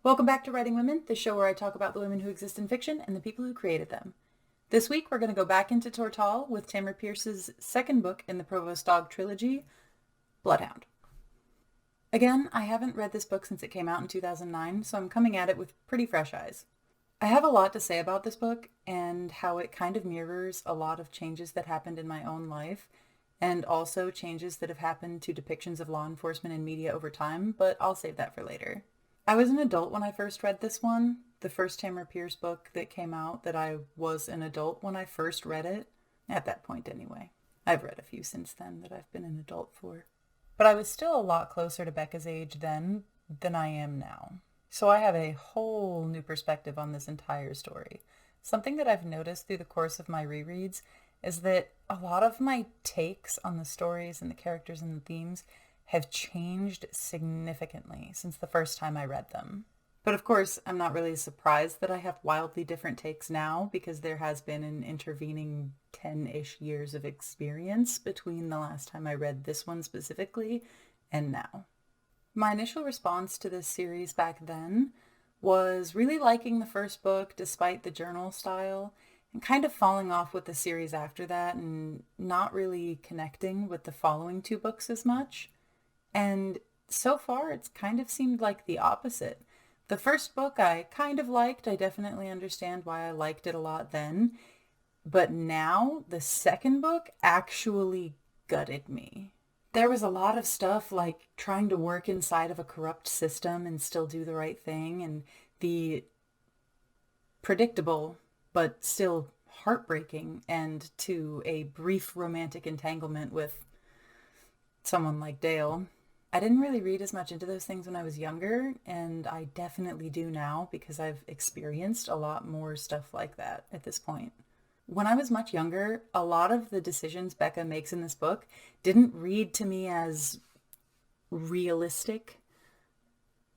Welcome back to Writing Women, the show where I talk about the women who exist in fiction and the people who created them. This week we're going to go back into Tortall with Tamora Pierce's second book in the Provost dog trilogy, Bloodhound. Again, I haven't read this book since it came out in 2009, so I'm coming at it with pretty fresh eyes. I have a lot to say about this book and how it kind of mirrors a lot of changes that happened in my own life, and also changes that have happened to depictions of law enforcement and media over time, but I'll save that for later. I was an adult when I first read this one, the first Tamora Pierce book that came out that I was an adult when I first read it, at that point anyway. I've read a few since then that I've been an adult for. But I was still a lot closer to Beka's age then than I am now. So I have a whole new perspective on this entire story. Something that I've noticed through the course of my rereads is that a lot of my takes on the stories and the characters and the themes have changed significantly since the first time I read them. But of course, I'm not really surprised that I have wildly different takes now because there has been an intervening 10-ish years of experience between the last time I read this one specifically and now. My initial response to this series back then was really liking the first book despite the journal style, and kind of falling off with the series after that and not really connecting with the following two books as much. And so far, it's kind of seemed like the opposite. The first book I kind of liked. I definitely understand why I liked it a lot then. But now, the second book actually gutted me. There was a lot of stuff like trying to work inside of a corrupt system and still do the right thing, and the predictable but still heartbreaking end to a brief romantic entanglement with someone like Dale. I didn't really read as much into those things when I was younger, and I definitely do now because I've experienced a lot more stuff like that at this point. When I was much younger, a lot of the decisions Beka makes in this book didn't read to me as realistic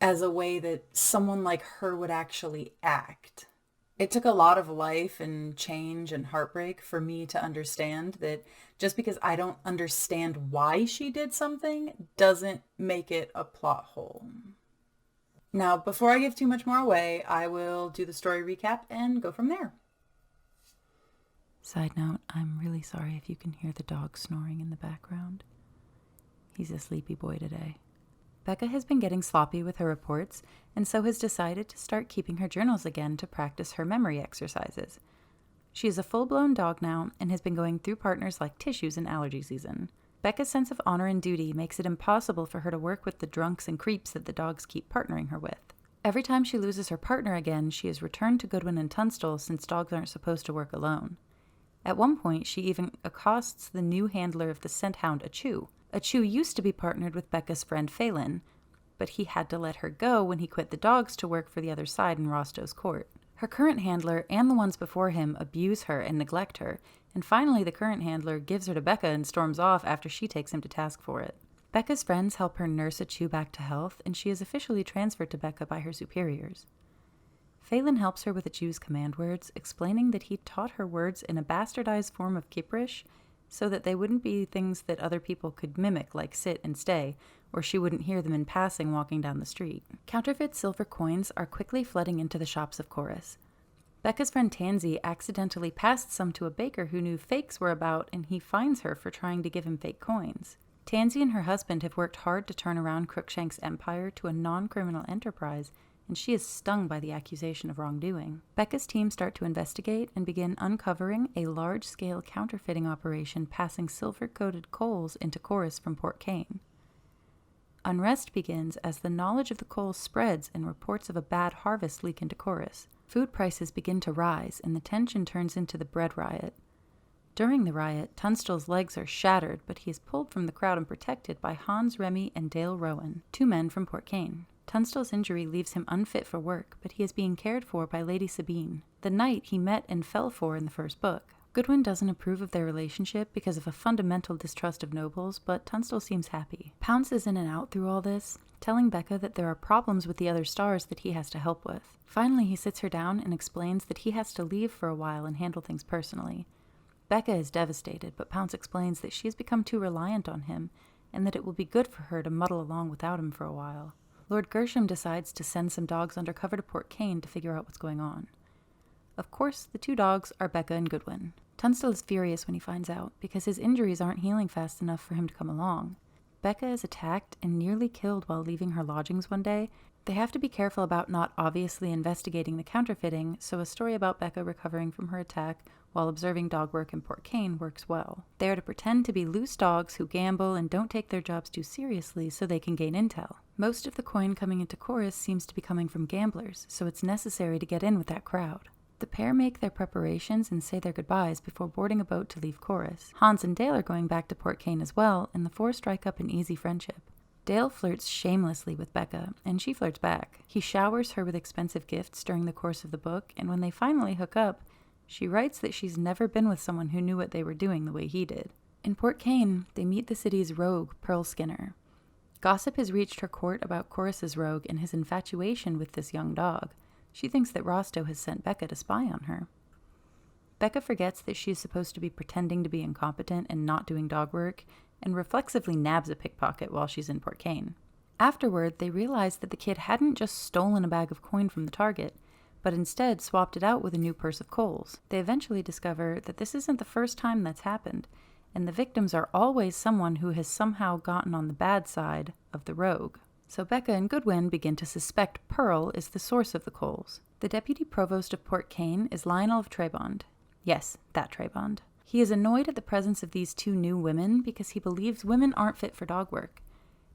as a way that someone like her would actually act. It took a lot of life and change and heartbreak for me to understand that just because I don't understand why she did something doesn't make it a plot hole. Now, before I give too much more away, I will do the story recap and go from there. Side note, I'm really sorry if you can hear the dog snoring in the background. He's a sleepy boy today. Beka has been getting sloppy with her reports, and so has decided to start keeping her journals again to practice her memory exercises. She is a full-blown dog now, and has been going through partners like tissues in allergy season. Beka's sense of honor and duty makes it impossible for her to work with the drunks and creeps that the dogs keep partnering her with. Every time she loses her partner again, she is returned to Goodwin and Tunstall since dogs aren't supposed to work alone. At one point, she even accosts the new handler of the scent hound, Achu. Achu used to be partnered with Beka's friend Phelan, but he had to let her go when he quit the dogs to work for the other side in Rostow's court. Her current handler and the ones before him abuse her and neglect her, and finally the current handler gives her to Beka and storms off after she takes him to task for it. Beka's friends help her nurse Achu back to health, and she is officially transferred to Beka by her superiors. Phelan helps her with Achu's command words, explaining that he taught her words in a bastardized form of Kiprish, so that they wouldn't be things that other people could mimic like sit and stay, or she wouldn't hear them in passing walking down the street. Counterfeit silver coins are quickly flooding into the shops of Corus. Beka's friend Tansy accidentally passed some to a baker who knew fakes were about, and he fines her for trying to give him fake coins. Tansy and her husband have worked hard to turn around Crookshank's empire to a non-criminal enterprise, and she is stung by the accusation of wrongdoing. Beka's team start to investigate and begin uncovering a large-scale counterfeiting operation passing silver-coated coals into Corus from Port Kane. Unrest begins as the knowledge of the coal spreads and reports of a bad harvest leak into Corus. Food prices begin to rise, and the tension turns into the bread riot. During the riot, Tunstall's legs are shattered, but he is pulled from the crowd and protected by Hans Remy and Dale Rowan, two men from Port Kane. Tunstall's injury leaves him unfit for work, but he is being cared for by Lady Sabine, the knight he met and fell for in the first book. Goodwin doesn't approve of their relationship because of a fundamental distrust of nobles, but Tunstall seems happy. Pounce is in and out through all this, telling Beka that there are problems with the other stars that he has to help with. Finally, he sits her down and explains that he has to leave for a while and handle things personally. Beka is devastated, but Pounce explains that she has become too reliant on him, and that it will be good for her to muddle along without him for a while. Lord Gershom decides to send some dogs undercover to Port Kane to figure out what's going on. Of course, the 2 dogs are Beka and Goodwin. Tunstall is furious when he finds out, because his injuries aren't healing fast enough for him to come along. Beka is attacked and nearly killed while leaving her lodgings one day. They have to be careful about not obviously investigating the counterfeiting, so a story about Beka recovering from her attack while observing dog work in Port Kane works well. They are to pretend to be loose dogs who gamble and don't take their jobs too seriously so they can gain intel. Most of the coin coming into Corus seems to be coming from gamblers, so it's necessary to get in with that crowd. The pair make their preparations and say their goodbyes before boarding a boat to leave Corus. Hans and Dale are going back to Port Kane as well, and the 4 strike up an easy friendship. Dale flirts shamelessly with Beka, and she flirts back. He showers her with expensive gifts during the course of the book, and when they finally hook up, she writes that she's never been with someone who knew what they were doing the way he did. In Port Kane, they meet the city's rogue, Pearl Skinner. Gossip has reached her court about Corus's rogue and his infatuation with this young dog. She thinks that Rosto has sent Beka to spy on her. Beka forgets that she is supposed to be pretending to be incompetent and not doing dog work, and reflexively nabs a pickpocket while she's in Port Kane. Afterward, they realize that the kid hadn't just stolen a bag of coin from the target, but instead swapped it out with a new purse of coals. They eventually discover that this isn't the first time that's happened, and the victims are always someone who has somehow gotten on the bad side of the rogue. So Beka and Goodwin begin to suspect Pearl is the source of the coals. The deputy provost of Port Kane is Lionel of Trebond. Yes, that Trebond. He is annoyed at the presence of these 2 new women because he believes women aren't fit for dog work.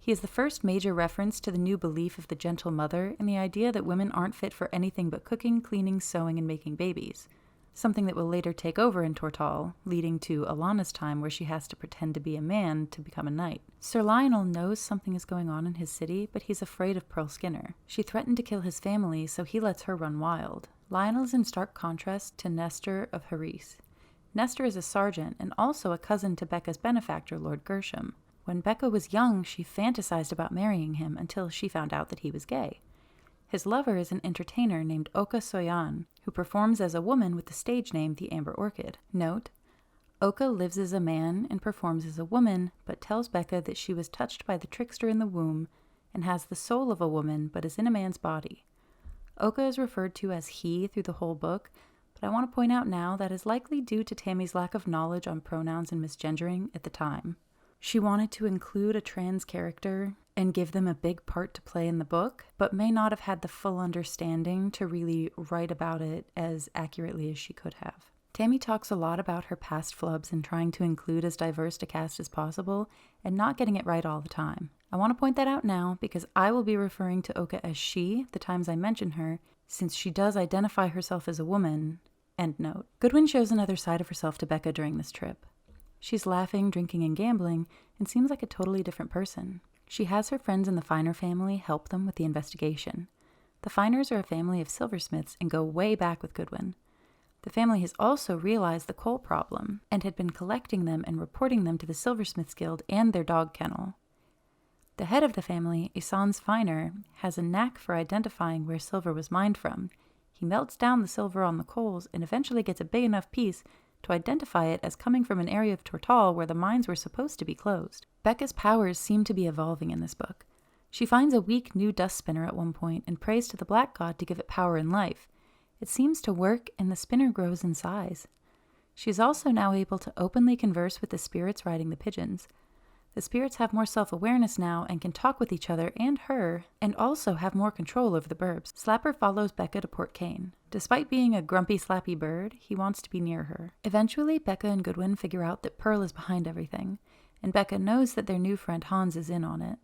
He is the first major reference to the new belief of the gentle mother and the idea that women aren't fit for anything but cooking, cleaning, sewing, and making babies. Something that will later take over in Tortall, leading to Alana's time where she has to pretend to be a man to become a knight. Sir Lionel knows something is going on in his city, but he's afraid of Pearl Skinner. She threatened to kill his family, so he lets her run wild. Lionel is in stark contrast to Nestor of Haris. Nestor is a sergeant and also a cousin to Beka's benefactor, Lord Gershom. When Beka was young, she fantasized about marrying him until she found out that he was gay. His lover is an entertainer named Oka Soyan, who performs as a woman with the stage name The Amber Orchid. Note, Oka lives as a man and performs as a woman, but tells Beka that she was touched by the trickster in the womb and has the soul of a woman but is in a man's body. Oka is referred to as he through the whole book, but I want to point out now that is likely due to Tammy's lack of knowledge on pronouns and misgendering at the time. She wanted to include a trans character and give them a big part to play in the book, but may not have had the full understanding to really write about it as accurately as she could have. Tammy talks a lot about her past flubs and trying to include as diverse a cast as possible and not getting it right all the time. I want to point that out now because I will be referring to Oka as she the times I mention her, since she does identify herself as a woman. End note. Goodwin shows another side of herself to Beka during this trip. She's laughing, drinking, and gambling, and seems like a totally different person. She has her friends in the Finer family help them with the investigation. The Finers are a family of silversmiths and go way back with Goodwin. The family has also realized the coal problem and had been collecting them and reporting them to the Silversmiths Guild and their dog kennel. The head of the family, Isan's Finer, has a knack for identifying where silver was mined from. He melts down the silver on the coals and eventually gets a big enough piece to identify it as coming from an area of Tortall where the mines were supposed to be closed. Beka's powers seem to be evolving in this book. She finds a weak new dust spinner at one point and prays to the Black God to give it power and life. It seems to work, and the spinner grows in size. She is also now able to openly converse with the spirits riding the pigeons. The spirits have more self-awareness now and can talk with each other and her, and also have more control over the burbs. Slapper follows Beka to Port Kane. Despite being a grumpy, slappy bird, he wants to be near her. Eventually, Beka and Goodwin figure out that Pearl is behind everything, and Beka knows that their new friend Hans is in on it.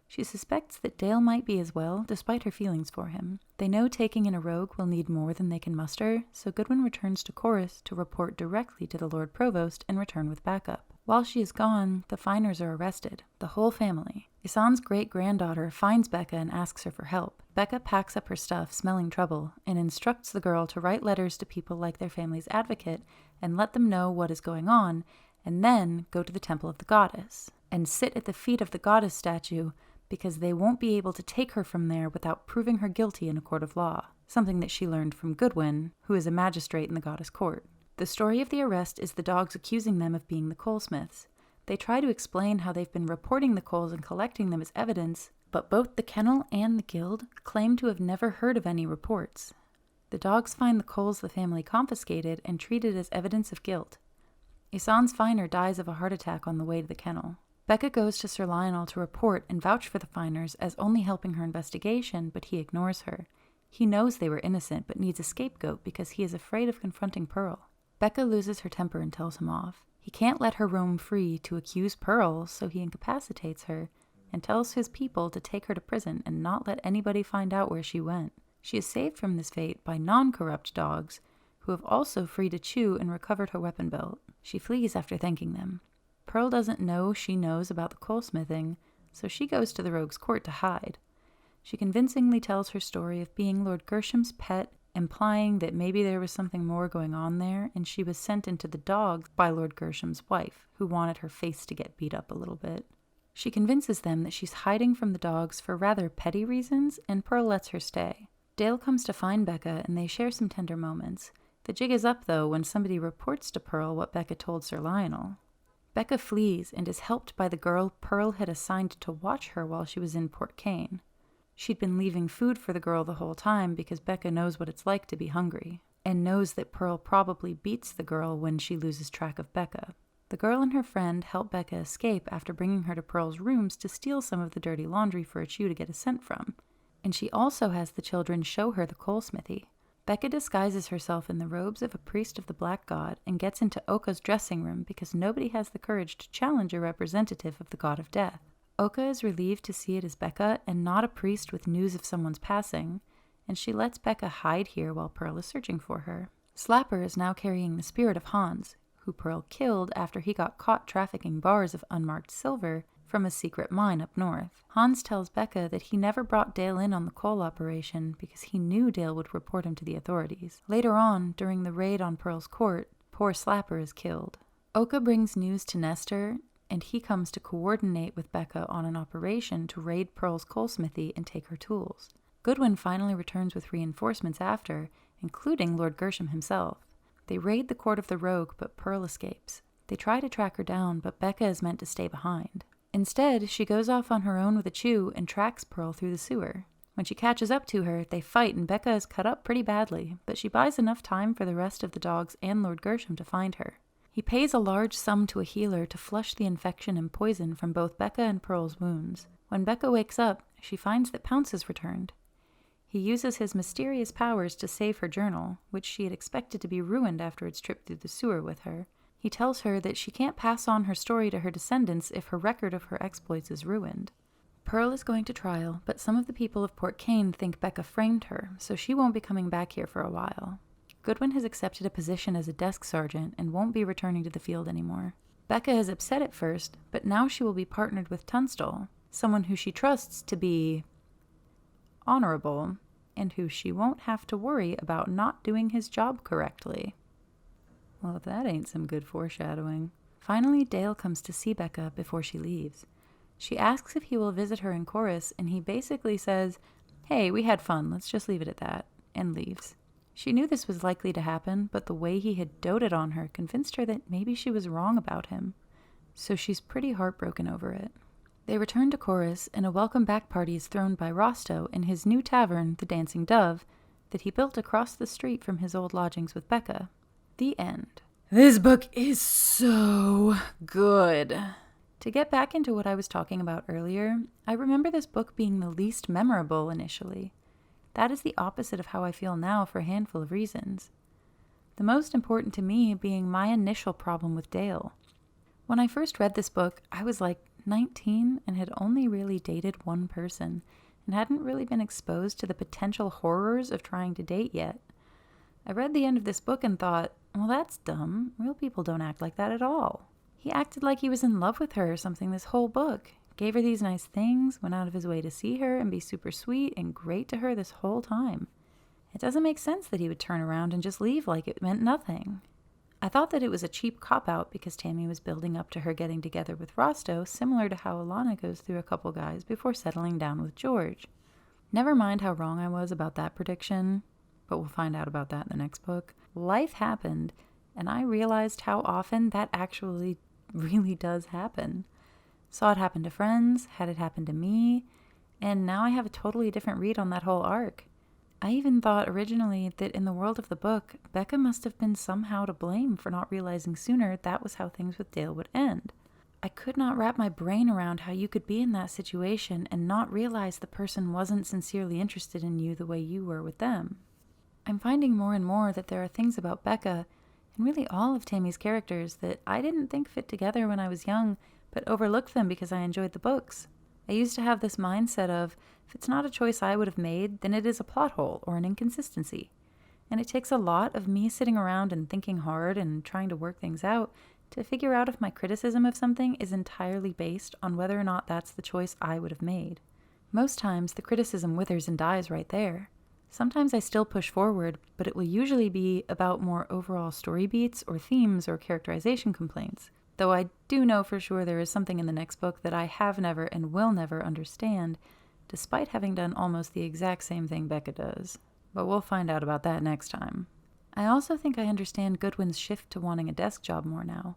She suspects that Dale might be as well, despite her feelings for him. They know taking in a rogue will need more than they can muster, so Goodwin returns to Corus to report directly to the Lord Provost and return with backup. While she is gone, the Finers are arrested, the whole family. Isan's great-granddaughter finds Beka and asks her for help. Beka packs up her stuff, smelling trouble, and instructs the girl to write letters to people like their family's advocate and let them know what is going on, and then go to the Temple of the Goddess and sit at the feet of the goddess statue because they won't be able to take her from there without proving her guilty in a court of law, something that she learned from Goodwin, who is a magistrate in the goddess court. The story of the arrest is the dogs accusing them of being the coalsmiths. They try to explain how they've been reporting the coals and collecting them as evidence, but both the kennel and the guild claim to have never heard of any reports. The dogs find the coals the family confiscated and treat it as evidence of guilt. Isan's Finer dies of a heart attack on the way to the kennel. Beka goes to Sir Lionel to report and vouch for the Finers as only helping her investigation, but he ignores her. He knows they were innocent, but needs a scapegoat because he is afraid of confronting Pearl. Beka loses her temper and tells him off. He can't let her roam free to accuse Pearl, so he incapacitates her and tells his people to take her to prison and not let anybody find out where she went. She is saved from this fate by non-corrupt dogs, who have also freed a Chew and recovered her weapon belt. She flees after thanking them. Pearl doesn't know she knows about the coalsmithing, so she goes to the rogue's court to hide. She convincingly tells her story of being Lord Gersham's pet, implying that maybe there was something more going on there, and she was sent into the dogs by Lord Gersham's wife, who wanted her face to get beat up a little bit. She convinces them that she's hiding from the dogs for rather petty reasons, and Pearl lets her stay. Dale comes to find Beka, and they share some tender moments. The jig is up, though, when somebody reports to Pearl what Beka told Sir Lionel. Beka flees and is helped by the girl Pearl had assigned to watch her while she was in Port Kane. She'd been leaving food for the girl the whole time because Beka knows what it's like to be hungry, and knows that Pearl probably beats the girl when she loses track of Beka. The girl and her friend help Beka escape after bringing her to Pearl's rooms to steal some of the dirty laundry for a Chew to get a scent from, and she also has the children show her the coalsmithy. Beka disguises herself in the robes of a priest of the Black God and gets into Oka's dressing room because nobody has the courage to challenge a representative of the God of Death. Oka is relieved to see it as Beka and not a priest with news of someone's passing, and she lets Beka hide here while Pearl is searching for her. Slapper is now carrying the spirit of Hans, who Pearl killed after he got caught trafficking bars of unmarked silver from a secret mine up north. Hans tells Beka that he never brought Dale in on the coal operation because he knew Dale would report him to the authorities. Later on, during the raid on Pearl's court, poor Slapper is killed. Oka brings news to Nestor, and he comes to coordinate with Beka on an operation to raid Pearl's coalsmithy and take her tools. Goodwin finally returns with reinforcements after, including Lord Gershom himself. They raid the court of the rogue, but Pearl escapes. They try to track her down, but Beka is meant to stay behind. Instead, she goes off on her own with a Chew and tracks Pearl through the sewer. When she catches up to her, they fight and Beka is cut up pretty badly, but she buys enough time for the rest of the dogs and Lord Gershom to find her. He pays a large sum to a healer to flush the infection and poison from both Beka and Pearl's wounds. When Beka wakes up, she finds that Pounce has returned. He uses his mysterious powers to save her journal, which she had expected to be ruined after its trip through the sewer with her. He tells her that she can't pass on her story to her descendants if her record of her exploits is ruined. Pearl is going to trial, but some of the people of Port Kane think Beka framed her, so she won't be coming back here for a while. Goodwin has accepted a position as a desk sergeant and won't be returning to the field anymore. Beka is upset at first, but now she will be partnered with Tunstall, someone who she trusts to be honorable, and who she won't have to worry about not doing his job correctly. Well, if that ain't some good foreshadowing. Finally, Dale comes to see Beka before she leaves. She asks if he will visit her in Corus, and he basically says, "Hey, we had fun, let's just leave it at that," and leaves. She knew this was likely to happen, but the way he had doted on her convinced her that maybe she was wrong about him, so she's pretty heartbroken over it. They return to Corus, and a welcome back party is thrown by Rosto in his new tavern, the Dancing Dove, that he built across the street from his old lodgings with Beka. The end. This book is so good. To get back into what I was talking about earlier, I remember this book being the least memorable initially. That is the opposite of how I feel now for a handful of reasons. The most important to me being my initial problem with Dale. When I first read this book, I was like 19 and had only really dated one person and hadn't really been exposed to the potential horrors of trying to date yet. I read the end of this book and thought, well, that's dumb. Real people don't act like that at all. He acted like he was in love with her or something this whole book. Gave her these nice things, went out of his way to see her and be super sweet and great to her this whole time. It doesn't make sense that he would turn around and just leave like it meant nothing. I thought that it was a cheap cop-out because Tammy was building up to her getting together with Rosto, similar to how Alana goes through a couple guys before settling down with George. Never mind how wrong I was about that prediction, but we'll find out about that in the next book. Life happened, and I realized how often that actually really does happen. Saw it happen to friends, had it happen to me, and now I have a totally different read on that whole arc. I even thought originally that in the world of the book, Beka must have been somehow to blame for not realizing sooner that was how things with Dale would end. I could not wrap my brain around how you could be in that situation and not realize the person wasn't sincerely interested in you the way you were with them. I'm finding more and more that there are things about Beka, and really all of Tammy's characters, that I didn't think fit together when I was young, but overlooked them because I enjoyed the books. I used to have this mindset of, if it's not a choice I would have made, then it is a plot hole or an inconsistency. And it takes a lot of me sitting around and thinking hard and trying to work things out to figure out if my criticism of something is entirely based on whether or not that's the choice I would have made. Most times, the criticism withers and dies right there. Sometimes I still push forward, but it will usually be about more overall story beats or themes or characterization complaints. Though I do know for sure there is something in the next book that I have never and will never understand, despite having done almost the exact same thing Beka does. But we'll find out about that next time. I also think I understand Goodwin's shift to wanting a desk job more now.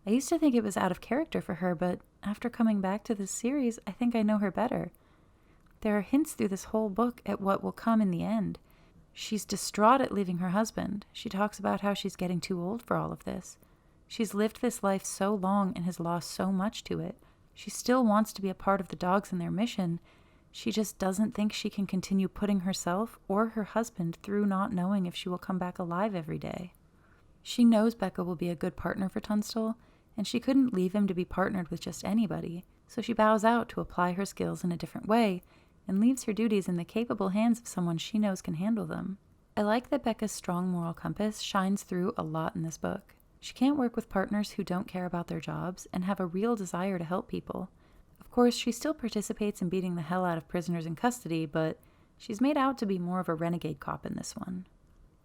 I used to think it was out of character for her, but after coming back to this series, I think I know her better. There are hints through this whole book at what will come in the end. She's distraught at leaving her husband. She talks about how she's getting too old for all of this. She's lived this life so long and has lost so much to it. She still wants to be a part of the dogs and their mission. She just doesn't think she can continue putting herself or her husband through not knowing if she will come back alive every day. She knows Beka will be a good partner for Tunstall, and she couldn't leave him to be partnered with just anybody, so she bows out to apply her skills in a different way and leaves her duties in the capable hands of someone she knows can handle them. I like that Beka's strong moral compass shines through a lot in this book. She can't work with partners who don't care about their jobs and have a real desire to help people. Of course, she still participates in beating the hell out of prisoners in custody, but she's made out to be more of a renegade cop in this one.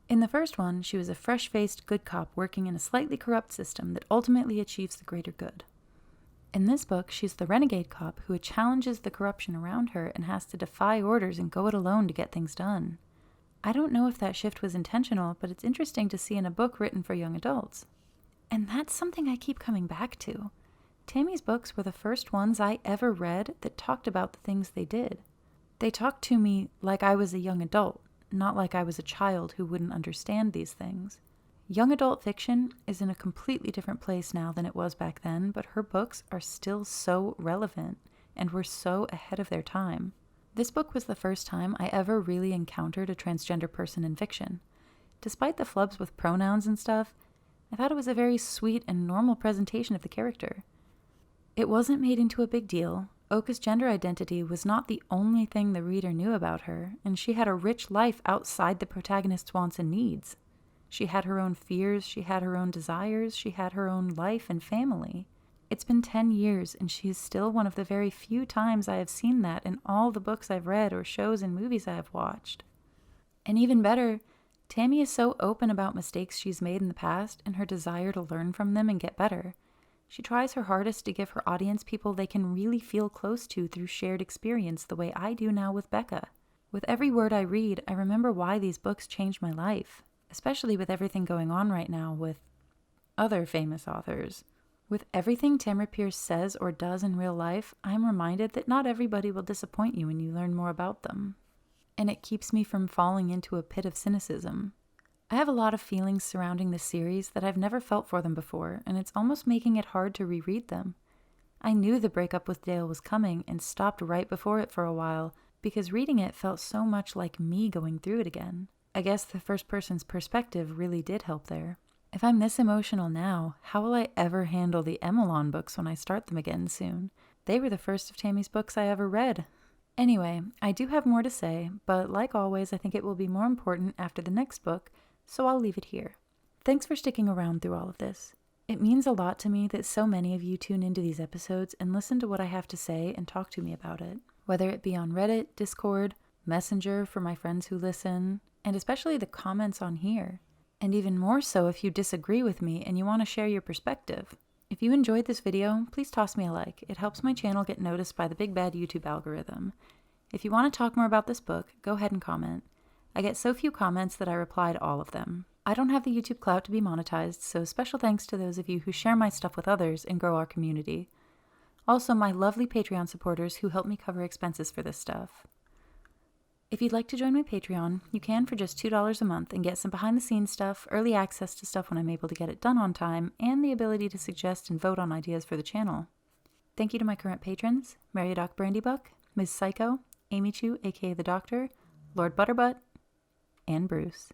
In the first one, she was a fresh-faced good cop working in a slightly corrupt system that ultimately achieves the greater good. In this book, she's the renegade cop who challenges the corruption around her and has to defy orders and go it alone to get things done. I don't know if that shift was intentional, but it's interesting to see in a book written for young adults. And that's something I keep coming back to. Tammy's books were the first ones I ever read that talked about the things they did. They talked to me like I was a young adult, not like I was a child who wouldn't understand these things. Young adult fiction is in a completely different place now than it was back then, but her books are still so relevant and were so ahead of their time. This book was the first time I ever really encountered a transgender person in fiction. Despite the flubs with pronouns and stuff, I thought it was a very sweet and normal presentation of the character. It wasn't made into a big deal. Oka's gender identity was not the only thing the reader knew about her, and she had a rich life outside the protagonist's wants and needs. She had her own fears, she had her own desires, she had her own life and family. It's been 10 years, and she is still one of the very few times I have seen that in all the books I've read or shows and movies I have watched. And even better, Tammy is so open about mistakes she's made in the past and her desire to learn from them and get better. She tries her hardest to give her audience people they can really feel close to through shared experience the way I do now with Beka. With every word I read, I remember why these books changed my life, especially with everything going on right now with other famous authors. With everything Tamora Pierce says or does in real life, I'm reminded that not everybody will disappoint you when you learn more about them. And it keeps me from falling into a pit of cynicism. I have a lot of feelings surrounding this series that I've never felt for them before, and it's almost making it hard to reread them. I knew the breakup with Dale was coming and stopped right before it for a while, because reading it felt so much like me going through it again. I guess the first person's perspective really did help there. If I'm this emotional now, how will I ever handle the Emelon books when I start them again soon? They were the first of Tammy's books I ever read. Anyway, I do have more to say, but like always, I think it will be more important after the next book, so I'll leave it here. Thanks for sticking around through all of this. It means a lot to me that so many of you tune into these episodes and listen to what I have to say and talk to me about it, whether it be on Reddit, Discord, Messenger for my friends who listen, and especially the comments on here. And even more so if you disagree with me and you want to share your perspective. If you enjoyed this video, please toss me a like. It helps my channel get noticed by the big bad YouTube algorithm. If you want to talk more about this book, go ahead and comment. I get so few comments that I reply to all of them. I don't have the YouTube clout to be monetized, so special thanks to those of you who share my stuff with others and grow our community. Also, my lovely Patreon supporters who help me cover expenses for this stuff. If you'd like to join my Patreon, you can for just $2 a month and get some behind-the-scenes stuff, early access to stuff when I'm able to get it done on time, and the ability to suggest and vote on ideas for the channel. Thank you to my current patrons, Mary Doc Brandybuck, Ms. Psycho, Amy Chu, aka The Doctor, Lord Butterbutt, and Bruce.